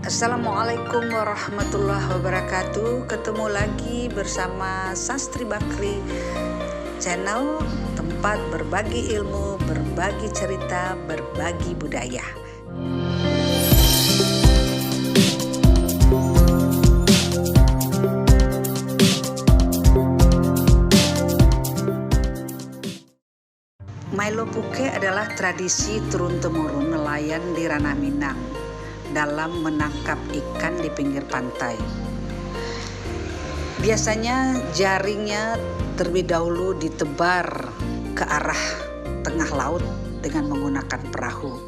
Assalamualaikum warahmatullahi wabarakatuh. Ketemu lagi bersama Sastri Bakri, channel tempat berbagi ilmu, berbagi cerita, berbagi budaya. Mailo Puke adalah tradisi turun-temurun nelayan di Ranah Minang dalam menangkap ikan di pinggir pantai. Biasanya jaringnya terlebih dahulu ditebar ke arah tengah laut dengan menggunakan perahu.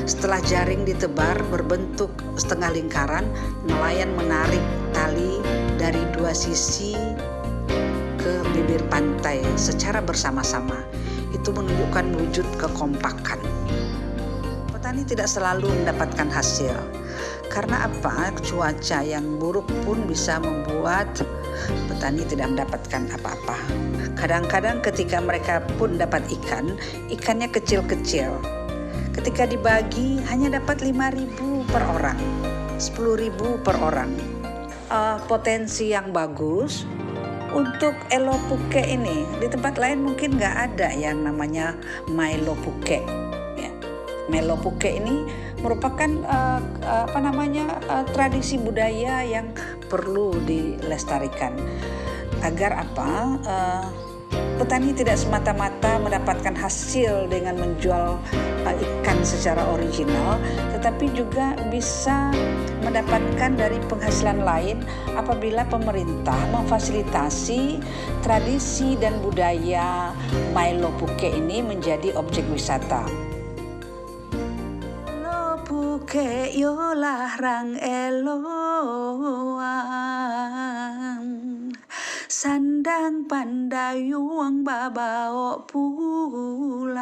Setelah jaring ditebar berbentuk setengah lingkaran, nelayan menarik tali dari dua sisi ke bibir pantai secara bersama-sama. Itu menunjukkan wujud kekompakan. Petani tidak selalu mendapatkan hasil. Karena apa? Cuaca yang buruk pun bisa membuat petani tidak mendapatkan apa-apa. Kadang-kadang ketika mereka pun dapat ikan, ikannya kecil-kecil. Ketika dibagi hanya dapat 5.000 per orang, 10.000 per orang. Potensi yang bagus. Untuk Elo Puke ini di tempat lain mungkin nggak ada yang namanya Mailo Puke. Ya. Mailo Puke ini merupakan tradisi budaya yang perlu dilestarikan agar petani tidak semata-mata mendapatkan hasil dengan menjual ikan secara original, tetapi juga bisa mendapatkan dari penghasilan lain apabila pemerintah memfasilitasi tradisi dan budaya Mailo Puke ini menjadi objek wisata. Mailo Puke yo larang eloang, sandang pandayuang babao pulang,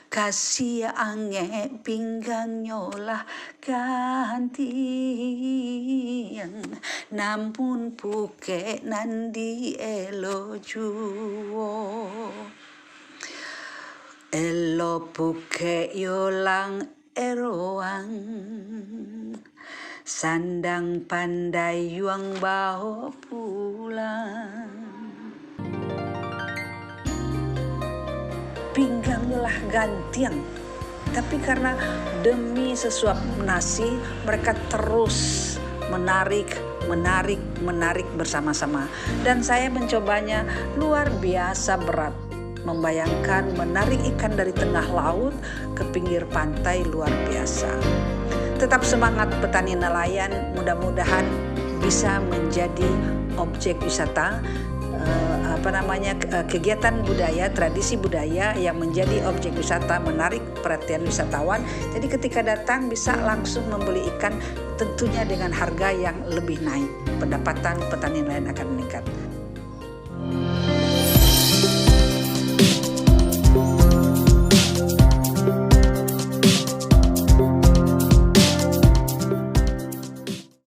kasih ange pinggang nyolah gantiang, namun Puke nandi elo juo. Elo Puke yolang eroang, sandang pandai yuang baho pulang. Pinggangnya lah gantiang, tapi karena demi sesuap nasi mereka terus menarik bersama-sama. Dan saya mencobanya luar biasa berat. Membayangkan menarik ikan dari tengah laut ke pinggir pantai luar biasa. Tetap semangat petani nelayan, mudah-mudahan bisa menjadi objek wisata, kegiatan budaya, tradisi budaya yang menjadi objek wisata, menarik perhatian wisatawan. Jadi ketika datang bisa langsung membeli ikan, tentunya dengan harga yang lebih naik. Pendapatan petani nelayan akan meningkat.